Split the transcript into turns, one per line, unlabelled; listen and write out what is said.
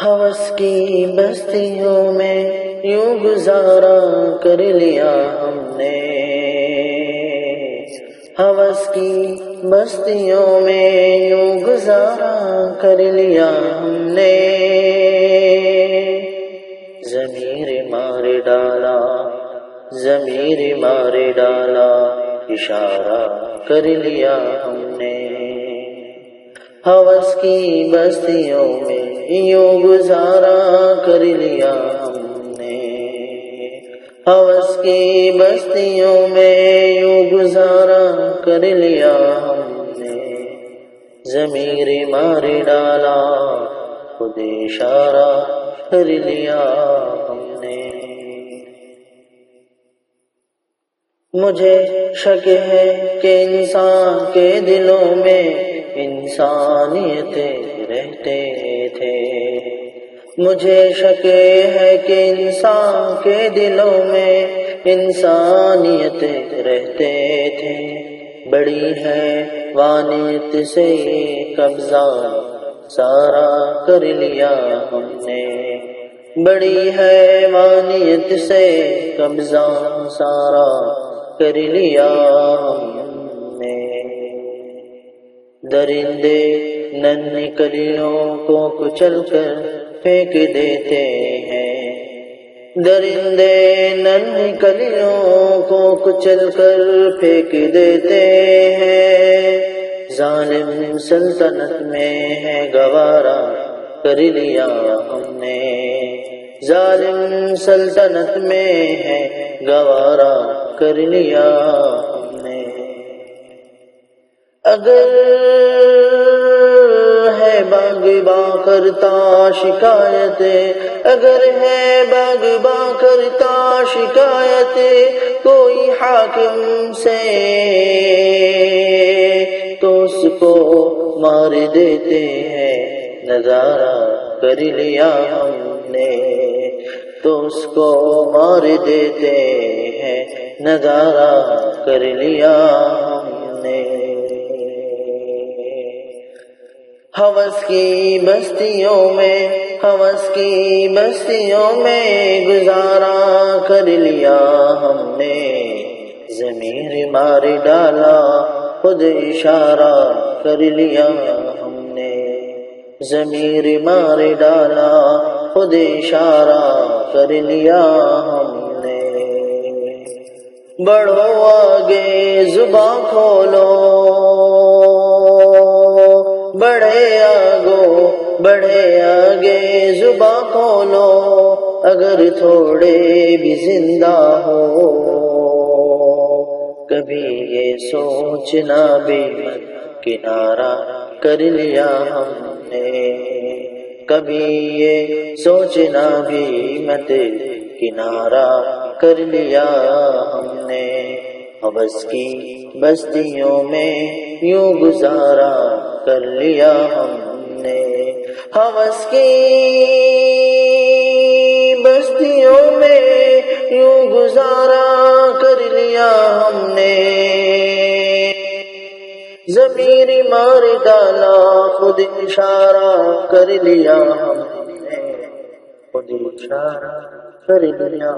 ہوس کی بستیوں میں یوں گزارا کر لیا ہم نے، ہوس کی بستیوں میں یوں گزارا کر لیا ہم نے، ضمیر مار ڈالا، ضمیر مار ڈالا، اشارہ کر لیا ہم نے، ہوس کی بستیوں میں یوں گزارا کر لیا ہم نے، ہوس کی بستیوں میں یوں گزارا کر لیا ہم نے، ضمیر مار ڈالا، خود اشارہ کر لیا ہم نے۔ مجھے شک ہے کہ انسان کے دلوں میں انسانیتیں رہتے تھے، مجھے شک ہے کہ انسان کے دلوں میں انسانیتیں رہتے تھے، بڑی ہے وانیت سے قبضہ سارا کر لیا ہم نے، بڑی ہے وانیت سے قبضہ سارا کر لیا ہم نے، درندے ننھی کلیوں کو کچل کر پھینک دیتے ہیں، درندے ننھی کلیوں کو کچل کر پھینک دیتے ہیں، ظالم سلطنت میں ہے گوارا کر لیا ہم نے، ظالم سلطنت میں ہے گوارا کر لیا ہم نے، اگر ہے باغ باں کرتا شکایتیں، اگر ہے باغ باں کرتا شکایتیں کوئی حاکم سے تو اس کو مار دیتے ہیں، نظارہ کر لیا ہم نے تو اس کو مار دیتے ہیں، نظارہ کر لیا ہم نے، ہوس کی بستیوں میں، ہوس کی بستیوں میں گزارا کر لیا ہم نے، ضمیر مار ڈالا، خود اشارہ کر لیا ہم نے، ضمیر مار ڈالا، خود اشارہ کر لیا ہم نے، بڑھو آگے زباں کھولو، بڑھے آگے زباں کھولو، اگر تھوڑے بھی زندہ ہو، کبھی یہ سوچنا بھی مت کنارہ کر لیا ہم نے، کبھی یہ سوچنا بھی مت کنارہ کر لیا ہم نے، ہوس کی بستیوں میں یوں گزارا کر لیا ہم نے، ہوس کی بستیوں میں یوں گزارا کر لیا ہم نے، ضمیر مار ڈالا، خود اشارہ کر لیا ہم نے، خود اشارہ کر لیا۔